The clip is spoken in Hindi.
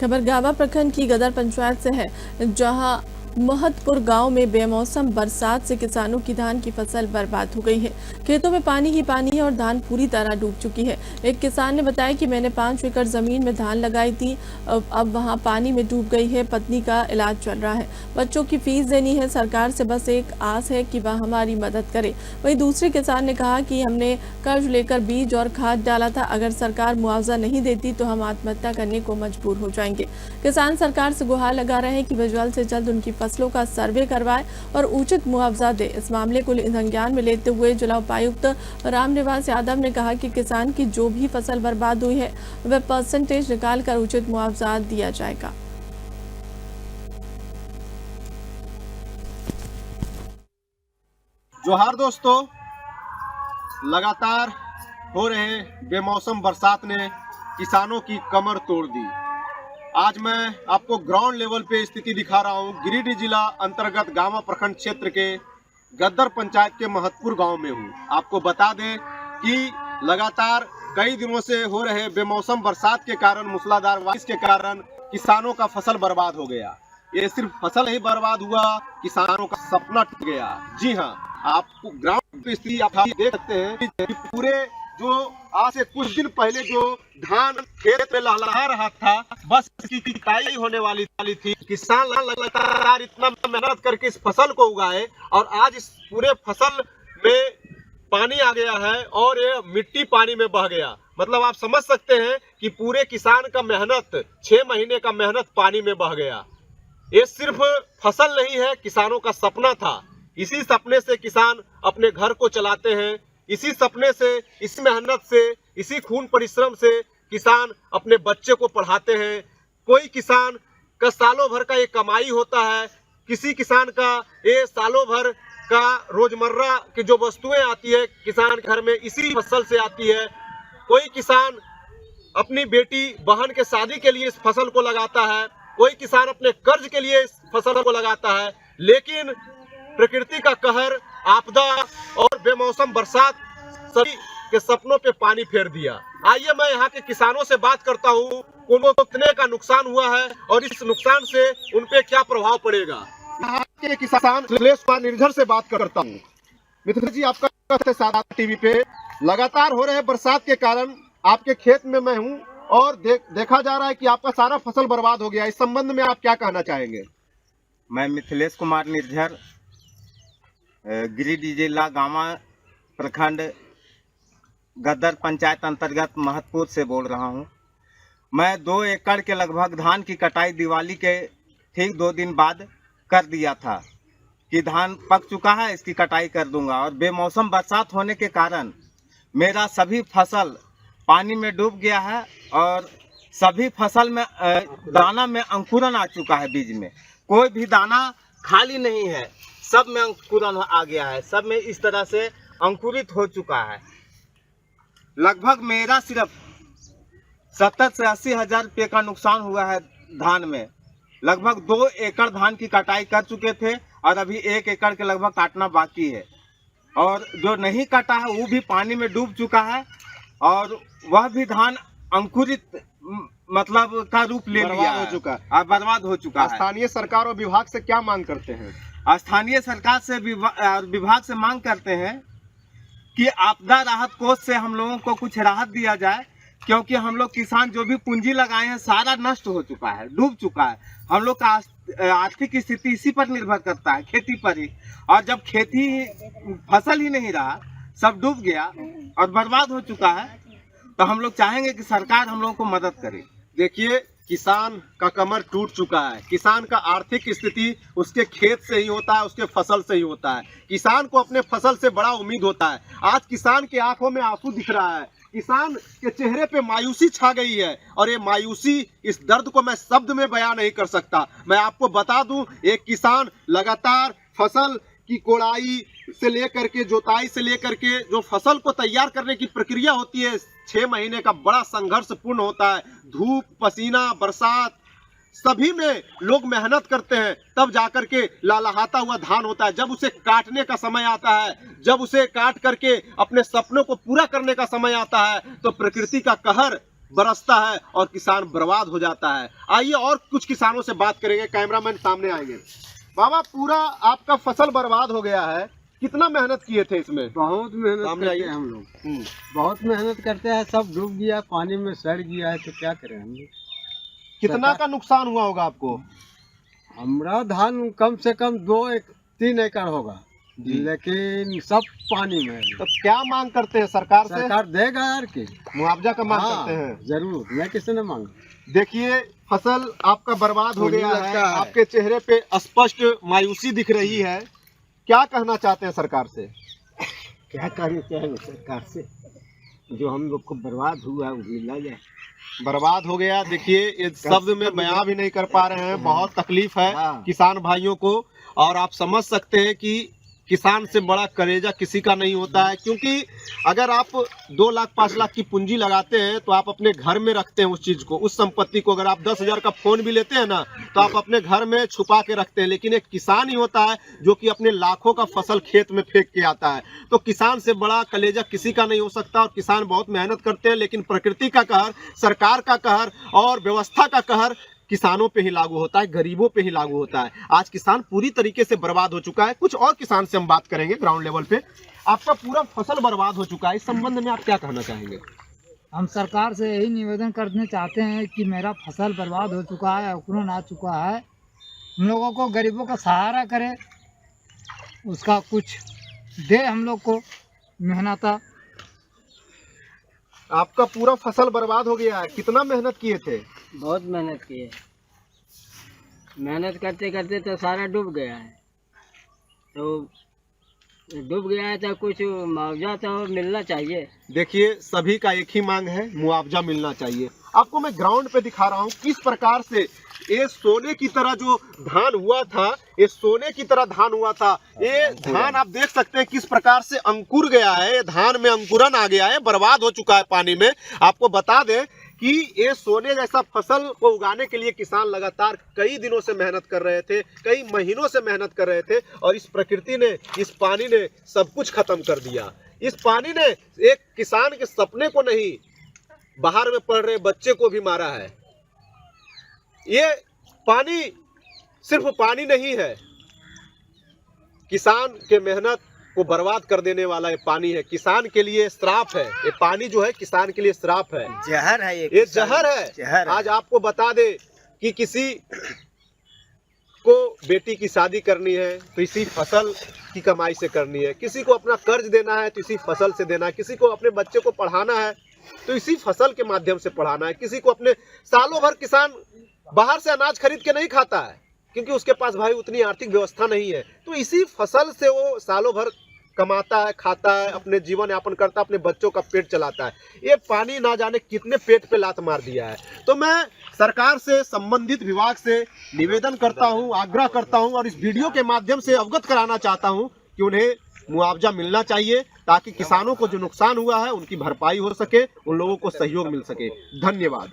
खबर गावा प्रखंड की गदर पंचायत से है, जहां महतपुर गांव में बेमौसम बरसात से किसानों की धान की फसल बर्बाद हो गई है। खेतों में पानी ही पानी है और धान पूरी तरह डूब चुकी है। एक किसान ने बताया कि मैंने 5 एकड़ जमीन में धान लगाई थी, अब वहां पानी में डूब गई है। पत्नी का इलाज चल रहा है, बच्चों की फीस देनी है। सरकार से बस एक आस है कि वह हमारी मदद करे। वहीं दूसरे किसान ने कहा कि हमने कर्ज लेकर बीज और खाद डाला था, अगर सरकार मुआवजा नहीं देती तो हम आत्महत्या करने को मजबूर हो जाएंगे। किसान सरकार से गुहार लगा रहे हैं कि वह जल्द से जल्द उनकी फसलों का सर्वे करवाए और उचित मुआवजा दे। इस मामले को संज्ञान में लेते हुए जिला उपायुक्त रामनिवास यादव ने कहा कि किसान की जो भी फसल बर्बाद हुई है वह परसेंटेज निकालकर उचित मुआवजा दिया जाएगा। जोहार दोस्तों, लगातार हो रहे बेमौसम बरसात ने किसानों की कमर तोड़ दी। आज मैं आपको ग्राउंड लेवल पे स्थिति दिखा रहा हूँ। गिरिडीह जिला अंतर्गत गावा प्रखंड क्षेत्र के गद्दर पंचायत के महतपुर गांव में हूँ। आपको बता दें कि लगातार कई दिनों से हो रहे बेमौसम बरसात के कारण, मूसलाधार बारिश के कारण किसानों का फसल बर्बाद हो गया। ये सिर्फ फसल ही बर्बाद हुआ, किसानों का सपना टूट गया। जी हाँ, आपको ग्राउंड पे स्थिति आप देख सकते हैं कि पूरे जो आज से कुछ दिन पहले जो धान खेत में लहलहा रहा था, बस इसकी कटाई होने वाली थी। किसान लगातार इतना मेहनत करके इस फसल को उगाए और आज इस पूरे फसल में पानी आ गया है और ये मिट्टी पानी में बह गया। मतलब आप समझ सकते हैं कि पूरे किसान का मेहनत 6 महीने का मेहनत पानी में बह गया। ये सिर्फ फसल नहीं है, किसानों का सपना था। इसी सपने से किसान अपने घर को चलाते हैं। इसी सपने से, इस मेहनत से, इसी खून परिश्रम से किसान अपने बच्चे को पढ़ाते हैं। कोई किसान का सालों भर का ये कमाई होता है, किसी किसान का ये सालों भर का रोजमर्रा की जो वस्तुएं आती है किसान के घर में, इसी फसल से आती है। कोई किसान अपनी बेटी बहन के शादी के लिए इस फसल को लगाता है, कोई किसान अपने कर्ज के लिए इस फसल को लगाता है। लेकिन प्रकृति का कहर, आपदा और बेमौसम बरसात सभी के सपनों पे पानी फेर दिया। आइए मैं यहाँ के किसानों से बात करता हूँ, उनको कितने का नुकसान हुआ है और इस नुकसान से उन पे क्या प्रभाव पड़ेगा। यहाँ के किसान निर्झर से बात करता हूँ। मित्र जी, आपका सादा टीवी पे लगातार हो रहे बरसात के कारण आपके खेत में मैं हूँ और देखा जा रहा है कि आपका सारा फसल बर्बाद हो गया। इस संबंध में आप क्या कहना चाहेंगे? मैं मिथिलेश कुमार निर्झर, गिरिडीह जिला गावा प्रखंड गद्दर पंचायत अंतर्गत महतपुर से बोल रहा हूं। मैं 2 एकड़ के लगभग धान की कटाई दिवाली के ठीक 2 दिन बाद कर दिया था कि धान पक चुका है, इसकी कटाई कर दूंगा। और बेमौसम बरसात होने के कारण मेरा सभी फसल पानी में डूब गया है और सभी फसल में दाना में अंकुरन आ चुका है। बीज में कोई भी दाना खाली नहीं है, सब में अंकुरन आ गया है, सब में इस तरह से अंकुरित हो चुका है। लगभग मेरा सिर्फ 70 से 80 हजार रुपये का नुकसान हुआ है धान में। लगभग 2 एकड़ धान की कटाई कर चुके थे और अभी 1 एकड़ के लगभग काटना बाकी है। और जो नहीं काटा है वो भी पानी में डूब चुका है और वह भी धान अंकुरित मतलब का रूप ले लिया हो चुका है, बर्बाद हो चुका है। स्थानीय सरकार और विभाग से क्या मांग करते हैं? स्थानीय सरकार से विभाग से मांग करते हैं कि आपदा राहत कोष से हम लोगों को कुछ राहत दिया जाए, क्योंकि हम लोग किसान जो भी पूंजी लगाए हैं सारा नष्ट हो चुका है, डूब चुका है। हम लोग का आर्थिक स्थिति इसी पर निर्भर करता है, खेती पर ही। और जब खेती फसल ही नहीं रहा, सब डूब गया और बर्बाद हो चुका है, तो हम लोग चाहेंगे कि सरकार हम लोगों को मदद करे। देखिए, किसान का कमर टूट चुका है। किसान का आर्थिक स्थिति उसके खेत से ही होता है, उसके फसल से ही होता है। किसान को अपने फसल से बड़ा उम्मीद होता है। आज किसान की आंखों में आंसू दिख रहा है, किसान के चेहरे पे मायूसी छा गई है और ये मायूसी, इस दर्द को मैं शब्द में बयां नहीं कर सकता। मैं आपको बता दूं, एक किसान लगातार फसल की कोड़ाई से लेकर के, जोताई से लेकर के जो फसल को तैयार करने की प्रक्रिया होती है, 6 महीने का बड़ा संघर्षपूर्ण होता है। धूप, पसीना, बरसात सभी में लोग मेहनत करते हैं, तब जाकर के लहलहाता हुआ धान होता है। जब उसे काटने का समय आता है, जब उसे काट करके अपने सपनों को पूरा करने का समय आता है, तो प्रकृति का कहर बरसता है और किसान बर्बाद हो जाता है। आइए और कुछ किसानों से बात करेंगे, कैमरामैन सामने आएंगे। बाबा, पूरा आपका फसल बर्बाद हो गया है, कितना मेहनत किए थे इसमें? बहुत मेहनत सामने करते आइए। हैं हम लोग, बहुत मेहनत करते हैं। सब डूब गया, पानी में सड़ गया है, तो क्या करें हम लोग। कितना का नुकसान हुआ होगा आपको? हमारा धान कम से कम 2-3 एकड़ होगा, जी। लेकिन सब पानी में है। तो क्या मांग करते हैं सरकार से? सरकार देगा यार की मुआवजा का मांग हाँ, करते हैं। जरूर, मैं किसी ने मांग। देखिए, फसल आपका बर्बाद हो मुझे गया है, लगता है। आपके चेहरे पे स्पष्ट मायूसी दिख रही है। क्या कहना चाहते हैं सरकार से? क्या करना चाहिए सरकार से, जो हम लोग को बर्बाद हुआ है वो मिला जाए। बर्बाद हो गया, देखिए ये शब्द में बयां भी नहीं कर पा रहे हैं, बहुत तकलीफ है हाँ। किसान भाइयों को। और आप समझ सकते हैं कि किसान से बड़ा कलेजा किसी का नहीं होता है, क्योंकि अगर आप 2 लाख 5 लाख की पूंजी लगाते हैं तो आप अपने घर में रखते हैं उस चीज को, उस संपत्ति को। अगर आप 10,000 का फोन भी लेते हैं ना, तो आप अपने घर में छुपा के रखते हैं। लेकिन एक किसान ही होता है जो कि अपने लाखों का फसल खेत में फेंक के आता है। तो किसान से बड़ा कलेजा किसी का नहीं हो सकता। और किसान बहुत मेहनत करते हैं, लेकिन प्रकृति का कहर, सरकार का कहर और व्यवस्था का कहर किसानों पे ही लागू होता है, गरीबों पे ही लागू होता है। आज किसान पूरी तरीके से बर्बाद हो चुका है। कुछ और किसान से हम बात करेंगे ग्राउंड लेवल पे। आपका पूरा फसल बर्बाद हो चुका है, इस संबंध में आप क्या कहना चाहेंगे? हम सरकार से यही निवेदन करने चाहते हैं कि मेरा फसल बर्बाद हो चुका है, उखड़न आ चुका है, हम लोगों को गरीबों का सहारा करे, उसका कुछ दे हम लोग को मेहनता। आपका पूरा फसल बर्बाद हो गया है, कितना मेहनत किए थे? बहुत मेहनत की है, मेहनत करते करते तो सारा डूब गया है। तो डूब गया है तो कुछ मुआवजा तो मिलना चाहिए। देखिए, सभी का एक ही मांग है, मुआवजा मिलना चाहिए। आपको मैं ग्राउंड पे दिखा रहा हूँ किस प्रकार से ये सोने की तरह जो धान हुआ था, ये सोने की तरह धान हुआ था। ये धान आप देख सकते हैं किस प्रकार से अंकुर गया है, ये धान में अंकुरन आ गया है, बर्बाद हो चुका है पानी में। आपको बता दें कि ये सोने जैसा फसल को उगाने के लिए किसान लगातार कई दिनों से मेहनत कर रहे थे, कई महीनों से मेहनत कर रहे थे, और इस प्रकृति ने, इस पानी ने सब कुछ खत्म कर दिया। इस पानी ने एक किसान के सपने को नहीं, बाहर में पढ़ रहे बच्चे को भी मारा है। ये पानी सिर्फ पानी नहीं है, किसान के मेहनत को बर्बाद कर देने वाला ये पानी है। किसान के लिए श्राप है, ये पानी जो है किसान के लिए श्राप है, जहर है ये जहर है। जहर है। आज आपको बता दे कि किसी को बेटी की शादी करनी है तो इसी फसल की कमाई से करनी है, किसी को अपना कर्ज देना है तो इसी फसल से देना है, किसी को अपने बच्चे को पढ़ाना है तो इसी फसल के माध्यम से पढ़ाना है, किसी को अपने सालों भर किसान बाहर से अनाज खरीद के नहीं खाता है क्योंकि उसके पास भाई उतनी आर्थिक व्यवस्था नहीं है, तो इसी फसल से वो सालों भर कमाता है, खाता है, अपने जीवन यापन करता है, अपने बच्चों का पेट चलाता है। ये पानी ना जाने कितने पेट पे लात मार दिया है। तो मैं सरकार से, संबंधित विभाग से निवेदन करता हूं, आग्रह करता हूं और इस वीडियो के माध्यम से अवगत कराना चाहता हूं कि उन्हें मुआवजा मिलना चाहिए, ताकि किसानों को जो नुकसान हुआ है उनकी भरपाई हो सके, उन लोगों को सहयोग मिल सके। धन्यवाद।